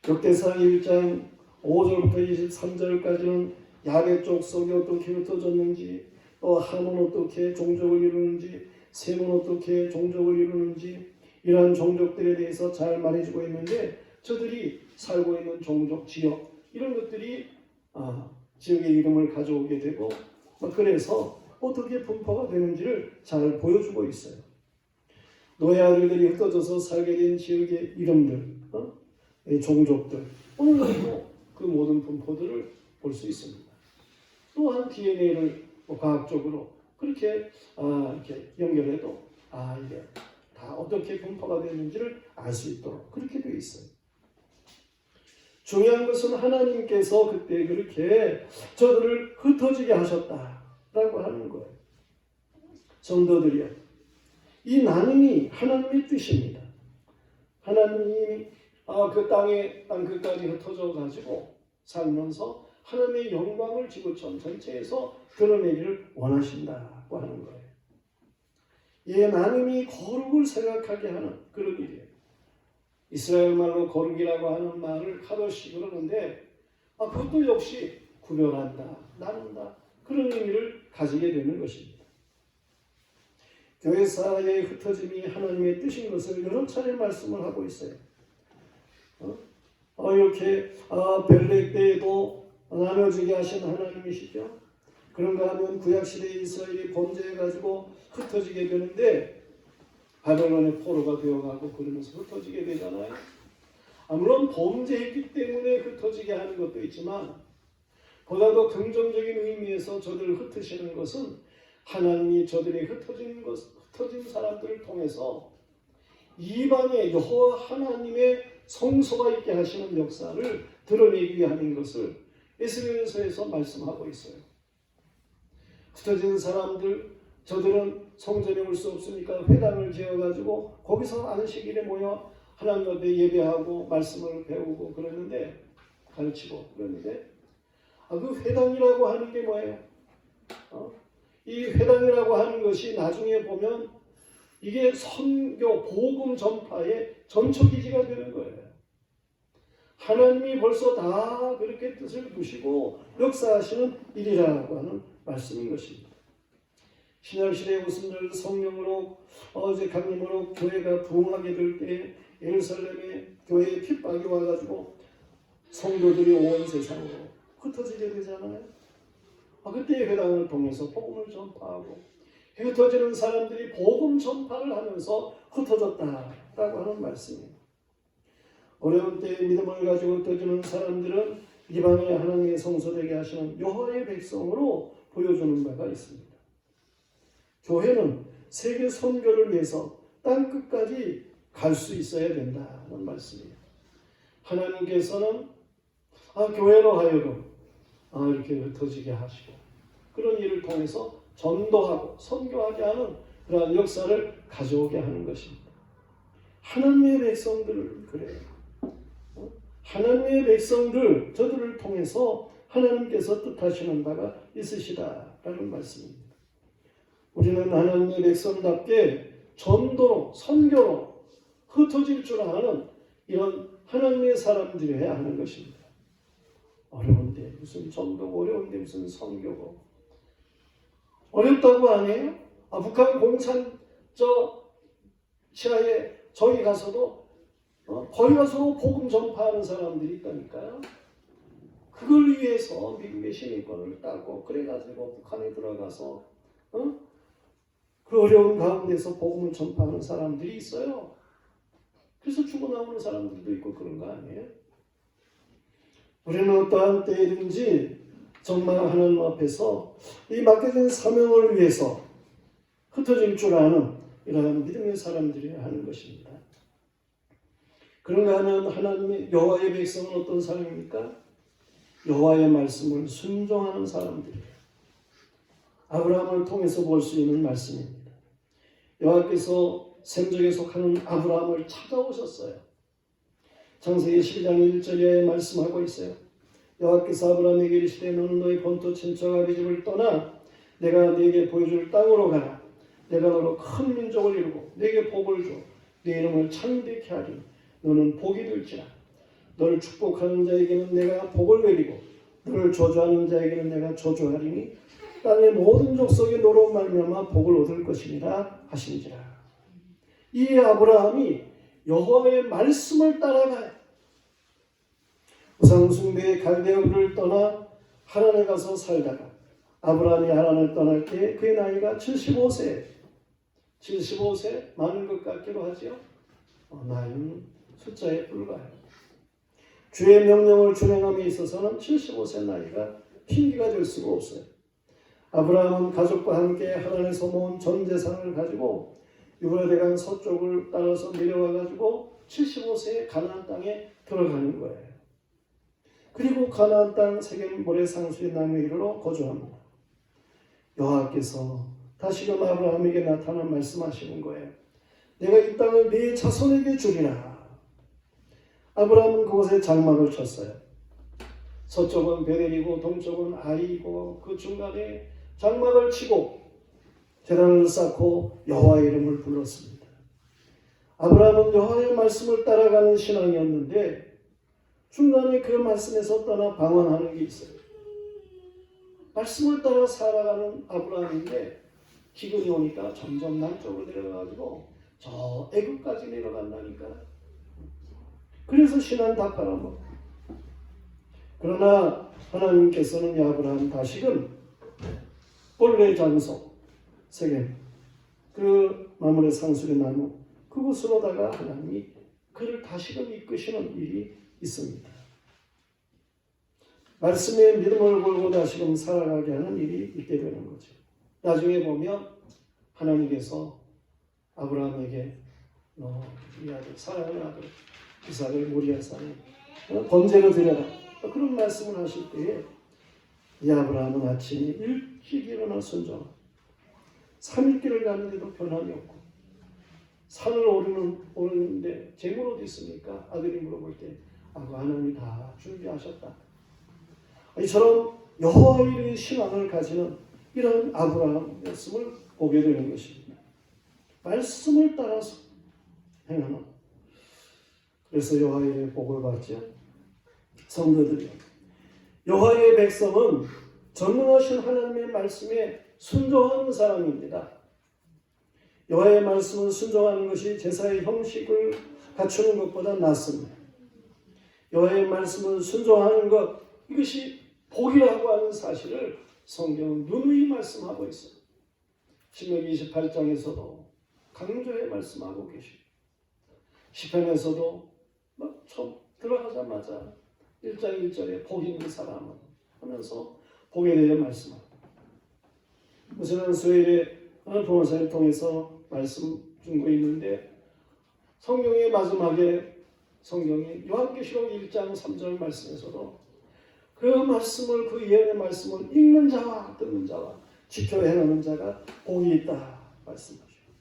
역대상 1장 5절부터 23절까지는 야벳 족속이 어떻게 흩어졌는지 또 함은 어떻게 종족을 이루는지 셈은 어떻게 종족을 이루는지 이러한 종족들에 대해서 잘 말해주고 있는데 저들이 살고 있는 종족, 지역 이런 것들이 지역의 이름을 가져오게 되고 그래서 어떻게 분포가 되는지를 잘 보여주고 있어요. 노예 아들들이 흩어져서 살게 된 지역의 이름들, 종족들 오늘날도 그 모든 분포들을 볼 수 있습니다. 또한 DNA를 과학적으로 그렇게 그렇게 이렇게 연결해도 이게 다 어떻게 분포가 되는지를 알 수 있도록 그렇게 되어 있어요. 중요한 것은 하나님께서 그때 그렇게 저들을 흩어지게 하셨다라고 하는 거예요. 성도들이요, 이 나눔이 하나님의 뜻입니다. 하나님이 그 땅에 땅 끝까지 흩어져 가지고 살면서 하나님의 영광을 지구촌 전체에서 드러내기를 원하신다고 하는 거예요. 이 나눔이 거룩을 생각하게 하는 그런 일이에요. 이스라엘 말로 거룩이라고 하는 말을 카도시 그러는데 그것도 역시 구별한다, 나눈다 그런 의미를 가지게 되는 것입니다. 교회사의 흩어짐이 하나님의 뜻인 것을 여러 차례 말씀을 하고 있어요. 이렇게 벨렉 때에도 나눠지게 하신 하나님이시죠. 그런가 하면 구약시대에 이스라엘이 범죄해가지고 흩어지게 되는데 바벨론의 포로가 되어가고 그러면서 흩어지게 되잖아요. 물론 범죄했기 때문에 흩어지게 하는 것도 있지만 보다 더 긍정적인 의미에서 저들을 흩으시는 것은 하나님이 저들이 흩어진 사람들을 통해서 이방의 여호와 하나님의 성소가 있게 하시는 역사를 드러내기 위함인 것을 에스겔서에서 말씀하고 있어요. 흩어진 사람들, 저들은 성전에 올 수 없으니까 회당을 지어가지고 거기서 안식일에 모여 하나님 앞에 예배하고 말씀을 배우고 그러는데 가르치고 그러는데 그 회당이라고 하는 게 뭐예요? 이 회당이라고 하는 것이 나중에 보면 이게 선교, 복음 전파의 전초기지가 되는 거예요. 하나님이 벌써 다 그렇게 뜻을 두시고 역사하시는 일이라고 하는 말씀인 것입니다. 신약시대의 오순절 성령으로 이제 강림으로 교회가 부흥하게 될 때 예루살렘에 교회의 핍박이 와가지고 성도들이 온 세상으로 흩어지게 되잖아요. 그때 회당을 통해서 복음을 전파하고 흩어지는 사람들이 복음 전파를 하면서 흩어졌다라고 하는 말씀이에요. 어려운 때에 믿음을 가지고 흩어지는 사람들은 이방의 하나님의 성소되게 하시는 여호와의 백성으로 보여주는 바가 있습니다. 교회는 세계 선교를 위해서 땅 끝까지 갈 수 있어야 된다는 말씀이에요. 하나님께서는 교회로 하여금 이렇게 흩어지게 하시고 그런 일을 통해서 전도하고 선교하게 하는 그러한 역사를 가져오게 하는 것입니다. 하나님의 백성들을 그래요. 하나님의 백성들 저들을 통해서 하나님께서 뜻하시는 바가 있으시다라는 말씀입니다. 우리는 하나님의 백성답게 전도로 선교로 흩어질 줄 아는 이런 하나님의 사람들이어야 하는 것입니다. 어려운데 무슨 전도고 어려운데 무슨 선교고 어렵다고 아니에요? 북한 공산 시야에 저기 가서도 거기 가서 복음 전파하는 사람들이 있다니까요. 그걸 위해서 미국의 시민권을 따고 그래가지고 북한에 들어가서 그 어려운 가운데서 복음을 전파하는 사람들이 있어요. 그래서 죽어나오는 사람들도 있고 그런 거 아니에요? 우리는 어떠한 때든지 정말 하나님 앞에서 이 맡겨진 사명을 위해서 흩어질 줄 아는 이러한 믿음의 사람들이 하는 것입니다. 그런가 하면 하나님의 여호와의 백성은 어떤 사람입니까? 여호와의 말씀을 순종하는 사람들이에요. 아브라함을 통해서 볼 수 있는 말씀입니다. 여호와께서 셈족에 속하는 아브라함을 찾아오셨어요. 창세기 12장 1절에 말씀하고 있어요. 여호와께서 아브라함에게 이르시되 너는 너의 본토 친척 아비 집을 떠나 내가 네게 보여줄 땅으로 가라. 내가 너로 큰 민족을 이루고 네게 복을 줘 네 이름을 창대케 하리니 너는 복이 될지라. 너를 축복하는 자에게는 내가 복을 내리고 너를 저주하는 자에게는 내가 저주하리니 땅의 모든 족속이 너로 말미암아 복을 얻을 것이니라 하신지라. 이 아브라함이 여호와의 말씀을 따라가요. 우상숭배의 갈대아를 떠나 하란에 가서 살다가 아브라함이 하란을 떠날 때 그의 나이가 75세 많은 것 같기도 하죠. 나이는 숫자에 불과해요. 주의 명령을 준행함에 있어서는 75세 나이가 핑계가 될 수가 없어요. 아브라함은 가족과 함께 하란에서 모은 전 재산을 가지고 유브라데강 서쪽을 따라서 내려와 가지고 75세에 가나안 땅에 들어가는 거예요. 그리고 가나안 땅 세겜 모래상수의 나무에 이르러 거주합니다. 여호와께서 다시금 아브라함에게 나타나 말씀하시는 거예요. 내가 이 땅을 네 자손에게 주리라. 아브라함은 그곳에 장막을 쳤어요. 서쪽은 베델이고 동쪽은 아이고 그 중간에 장막을 치고 제단을 쌓고 여호와의 이름을 불렀습니다. 아브라함은 여호와의 말씀을 따라가는 신앙이었는데 중간에 그 말씀에서 떠나 방황하는 게 있어요. 말씀을 따라 살아가는 아브라함인데 기근이 오니까 점점 남쪽으로 내려가가지고 저 애굽까지 내려간다니까. 그래서 신앙 다 팔아먹고. 그러나 하나님께서는 이 아브라함 다시금 본래 장소 세겜 그 마물의 상수리 나무 그곳으로다가 하나님이 그를 다시금 이끄시는 일이 있습니다. 말씀에 믿음을 걸고 다시금 살아가게 하는 일이 있게 되는 거죠. 나중에 보면 하나님께서 아브라함에게 너 이 아들 사랑하는 아들 이삭을 모리아 산에 번제로 드려라 그런 말씀을 하실 때에 이 아브라함은 아침에 일찍 일어나 순종하고 3일길을 가는데도 변함이 없고 산을 오르는데 재물 어디 있습니까? 아들이 물어볼 때 그 하나님이 다 준비하셨다. 이처럼 여호와의 신앙을 가지는 이런 아브라함이었음을 보게 되는 것입니다. 말씀을 따라서 행하는. 그래서 여호와의 복을 받죠. 성도들이요. 여호와의 백성은 전능하신 하나님의 말씀에 순종하는 사람입니다. 여호와의 말씀을 순종하는 것이 제사의 형식을 갖추는 것보다 낫습니다. 여호와의 말씀을 순종하는 것 이것이 복이라고 하는 사실을 성경은 누누이 말씀하고 있어요. 신명기 28장에서도 강조해 말씀하고 계십니다. 시편에서도 처음 들어가자마자 1장 1절에 복 있는 사람은 하면서 복에 대해 말씀합니다. 지난 수요일에 동화사를 통해서 말씀 준 거 있는데 성경의 마지막에 성경이 요한계시록 1장 3절 말씀에서도 그 말씀을 그 예언의 말씀을 읽는 자와 듣는 자와 지켜 행하는 자가 복이 있다 말씀하시고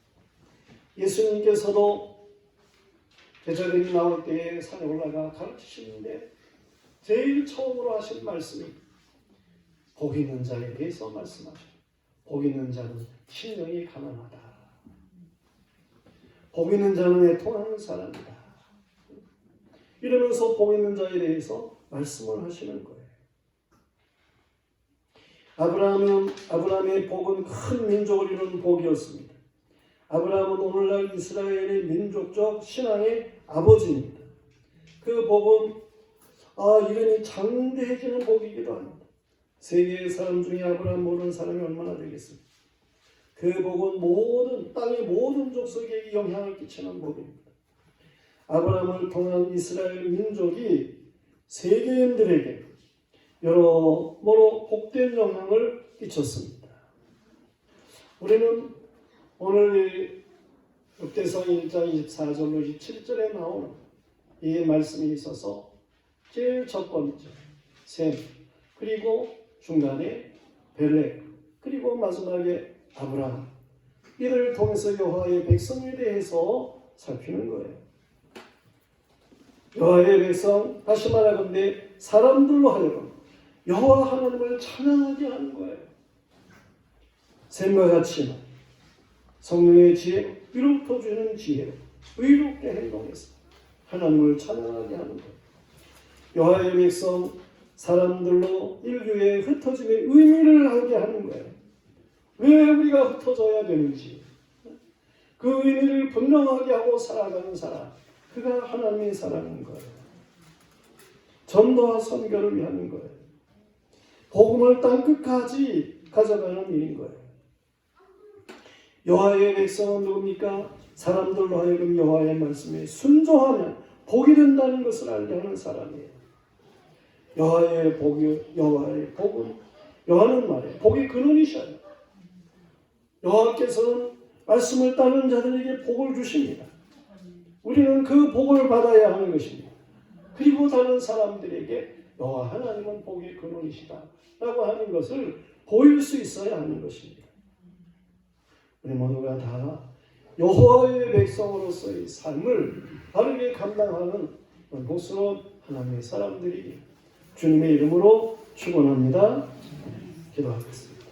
예수님께서도 제자들이 나올 때에 산에 올라가 가르치시는데 제일 처음으로 하신 말씀이 복 있는 자에 대해서 말씀하셔요. 복 있는 자는 심령이 가난하다. 복 있는 자는 애통하는 사람이다. 이러면서 복 있는 자에 대해서 말씀을 하시는 거예요. 아브라함의 복은 큰 민족을 이루는 복이었습니다. 아브라함은 오늘날 이스라엘의 민족적 신앙의 아버지입니다. 그 복은 이름이 장대해지는 복이기도 합니다. 세계의 사람 중에 아브라함 모르는 사람이 얼마나 되겠습니까? 그 복은 땅의 모든 족속에게 영향을 끼치는 복입니다. 아브라함을 통한 이스라엘 민족이 세계인들에게 여러모로 복된 영향을 끼쳤습니다. 우리는 오늘 역대상 1장 24절로 27절에 나오는 이 말씀이 있어서 제일 첫 번째 셈, 그리고 중간에 벨렉, 그리고 마지막에 아브라함, 이를 통해서 여호와의 백성에 대해서 살피는 거예요. 여호와의 백성, 다시 말하건대 사람들로 하여금 여호와 하나님을 찬양하게 하는 거예요. 셈과 같이 성령의 지혜, 위로부터 주는 지혜로 의롭게 행동해서 하나님을 찬양하게 하는 거예요. 여호와의 백성, 사람들로 인류의 흩어짐의 의미를 알게 하는 거예요. 왜 우리가 흩어져야 되는지 그 의미를 분명하게 하고 살아가는 사람, 그가 하나님의 사람인 거예요. 전도와 선교를 위한 거예요. 복음을 땅끝까지 가져가는 일인 거예요. 여호와의 백성은 누굽니까? 사람들로 하여금 여호와의 말씀에 순종하면 복이 된다는 것을 알게 하는 사람이에요. 여호와의 복은 여호와는 말해 복의 근원이셔요. 여호와께서는 말씀을 따르는 자들에게 복을 주십니다. 우리는 그 복을 받아야 하는 것입니다. 그리고 다른 사람들에게 여호와 하나님은 복의 근원이시다 라고 하는 것을 보일 수 있어야 하는 것입니다. 우리 모두가 다 여호와의 백성으로서의 삶을 바르게 감당하는 복스러운 하나님의 사람들이 주님의 이름으로 축원합니다. 기도하겠습니다.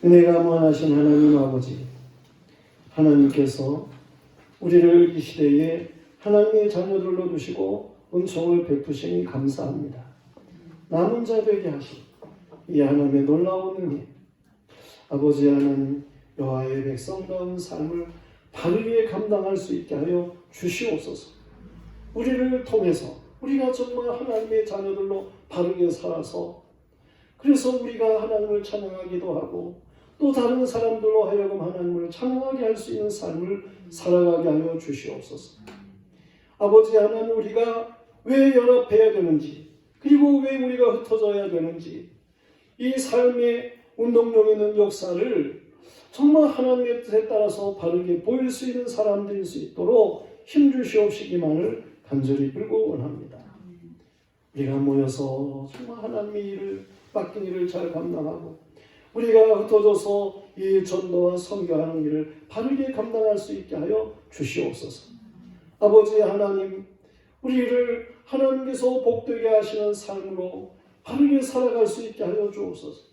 은혜가 무한하신 하나님 아버지, 하나님께서 우리를 이 시대에 하나님의 자녀들로 두시고 은총을 베푸시니 감사합니다. 남은 자 되게 하시고 이 하나님의 놀라운 은혜, 아버지 하나님 여호와의 백성다운 삶을 바르게 감당할 수 있게 하여 주시옵소서. 우리를 통해서 우리가 정말 하나님의 자녀들로 바르게 살아서 그래서 우리가 하나님을 찬양하기도 하고 또 다른 사람들로 하여금 하나님을 찬양하게 할 수 있는 삶을 살아가게 하여 주시옵소서. 아버지 하나님, 우리가 왜 연합해야 되는지, 그리고 왜 우리가 흩어져야 되는지, 이 삶의 운동력 있는 역사를 정말 하나님의 뜻에 따라서 바르게 보일 수 있는 사람들일 수 있도록 힘주시옵시기만을 간절히 빌고 원합니다. 우리가 모여서 정말 하나님의 일을 맡긴 일을 잘 감당하고 우리가 흩어져서 이 전도와 선교하는 일을 바르게 감당할 수 있게 하여 주시옵소서. 아버지 하나님, 우리를 하나님께서 복되게 하시는 삶으로 바르게 살아갈 수 있게 하여 주옵소서.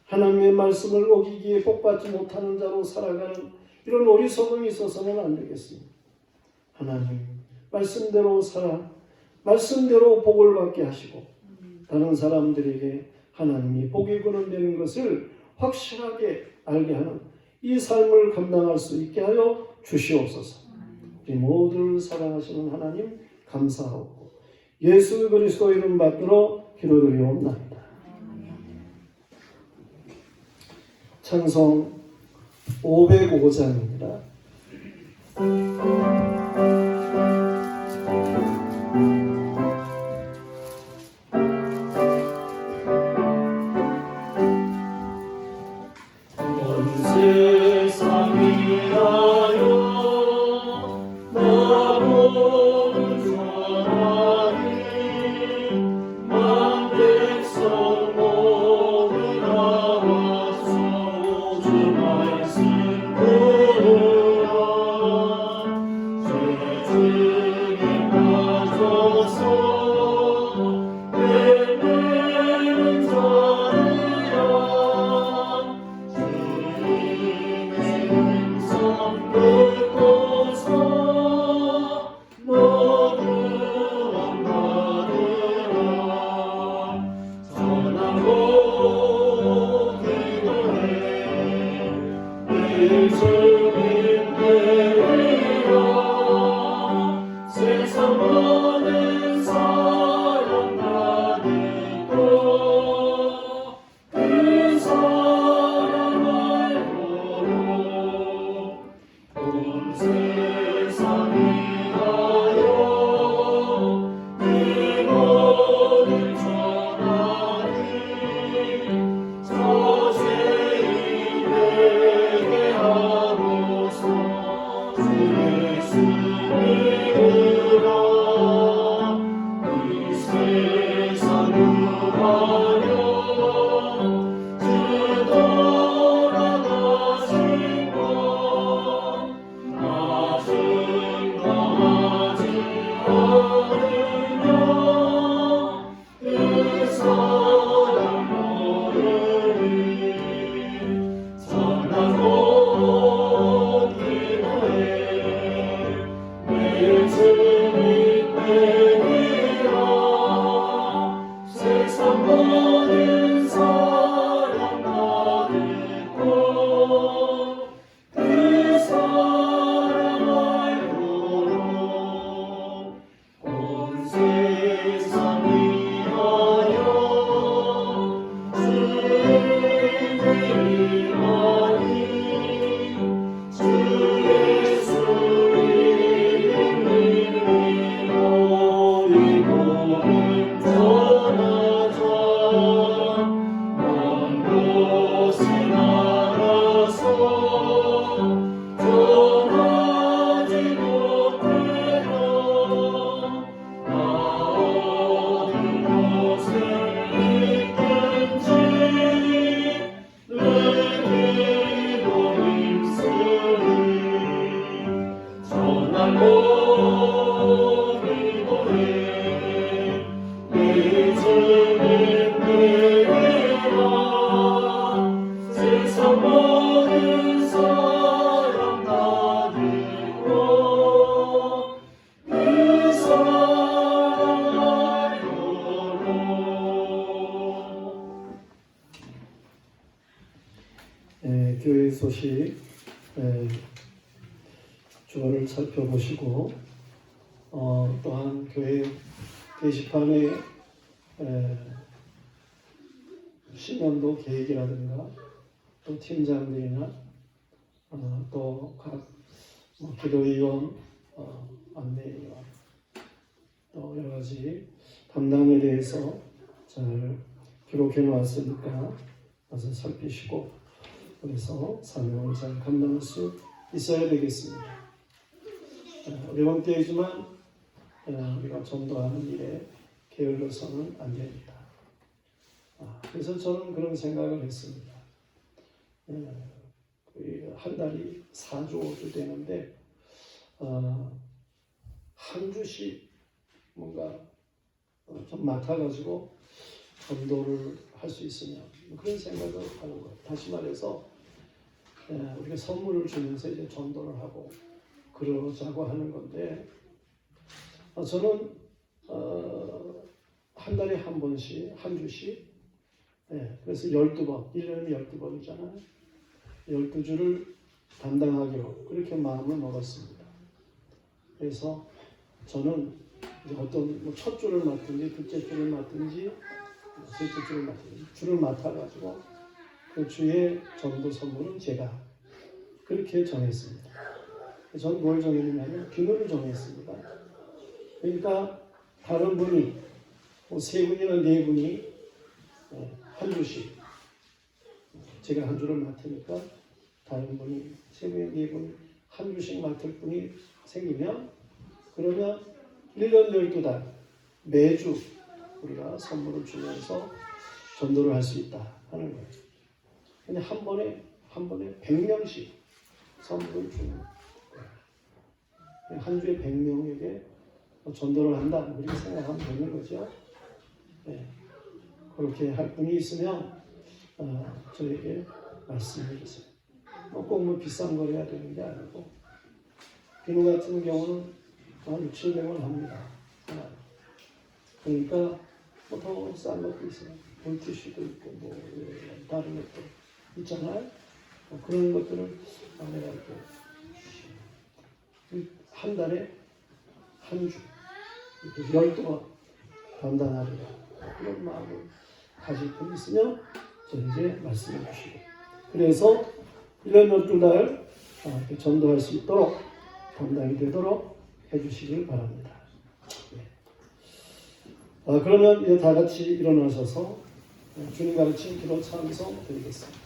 하나님의 말씀을 어기기에 복받지 못하는 자로 살아가는 이런 어리석음이 있어서는 안 되겠습니다. 하나님, 말씀대로 살아 말씀대로 복을 받게 하시고 다른 사람들에게 하나님이 복이 근원되는 것을 확실하게 알게 하는 이 삶을 감당할 수 있게 하여 주시옵소서. 우리 모두를 사랑하시는 하나님 감사하고 예수 그리스도 이름 받들어 기도드리옵나이다. 찬송 505장입니다. 세상 모든 교회 소식 주어를 살펴보시고 또한 교회 게시판에 신년도 계획이라든가 또 팀장들이나 또각 기도위원 안내위원 또 여러 가지 담당에 대해서 잘 기록해 놓았으니까 와서 살피시고 그래서 사명을 잘 감당할 수 있어야 되겠습니다. 어려운 때이지만 우리가 전도하는 일에 게을러서는 안 됩니다. 그래서 저는 그런 생각을 했습니다. 한 달이 4주, 5주 되는데 한 주씩 뭔가 좀 맡아가지고 전도를 할 수 있으면 그런 생각을 하는 거예요. 다시 말해서 우리가 선물을 주면서 이제 전도를 하고 그러자고 하는 건데 저는 한 달에 한 번씩, 한 주씩 그래서 12번, 1년에 12번이잖아요. 12주를 담당하기로 그렇게 마음을 먹었습니다. 그래서 저는 이제 어떤 첫 주를 맡든지 둘째 주를 맡든지 셋째 주를 맡든지 주를 맡아가지고 그 주의 전도 선물은 제가 그렇게 정했습니다. 저는 뭘 정했냐면 규모를 정했습니다. 그러니까 다른 분이 세 분이나 네 분이 한 주씩 제가 한 주를 맡으니까 다른 분이 세 분이 네 분이 한 주씩 맡을 분이 생기면 그러면 1년 12달 매주 우리가 선물을 주면서 전도를 할 수 있다 하는 거예요. 근데 한 번에 100명씩 선물을 주는 거예요. 한 주에 100명에게 전도를 한다 그렇게 생각하면 되는 거죠. 그렇게 할 분이 있으면 저에게 말씀해 주세요. 꼭 비싼 걸 해야 되는 게 아니고 비누 같은 경우는 한 600~700원 합니다. 그러니까 더 싼 것도 있어요. 물티슈도 있고 다른 것도 있잖아요. 그런 것들을 내가 이렇게 한 달에 한 주 12번 담당하리라 그런 마음을 가질 분 있으면 저에게 말씀해 주시고 그래서 1년 12달 전도할 수 있도록 담당이 되도록 해주시길 바랍니다. 그러면 이제 다 같이 일어나셔서 주님 가르친 기도 찬송 드리겠습니다.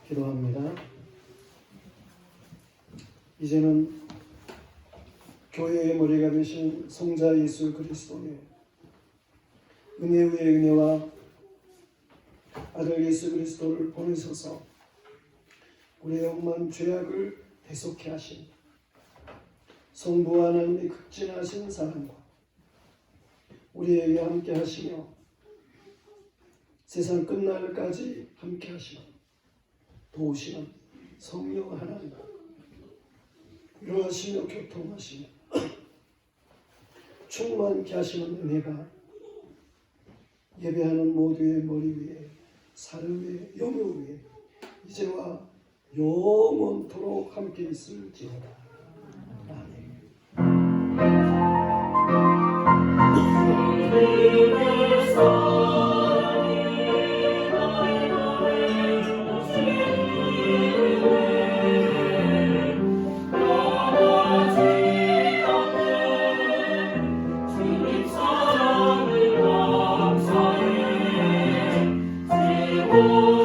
기도합니다. 이제는 교회의 머리가 되신 성자 예수 그리스도의 은혜 위에 은혜와 아들 예수 그리스도를 보내셔서 우리의 억만 죄악을 대속케 하신 성부 하나님의 극진하신 사랑과 우리에게 함께 하시며 세상 끝날까지 함께 하시며 도우시는 성령 하나님 위로하시며 교통하시며 충만케 하시는 은혜가 예배하는 모두의 머리 위에 사르위에 영유 위에 이제와 영원토록 함께 있을지어다. 아멘. 오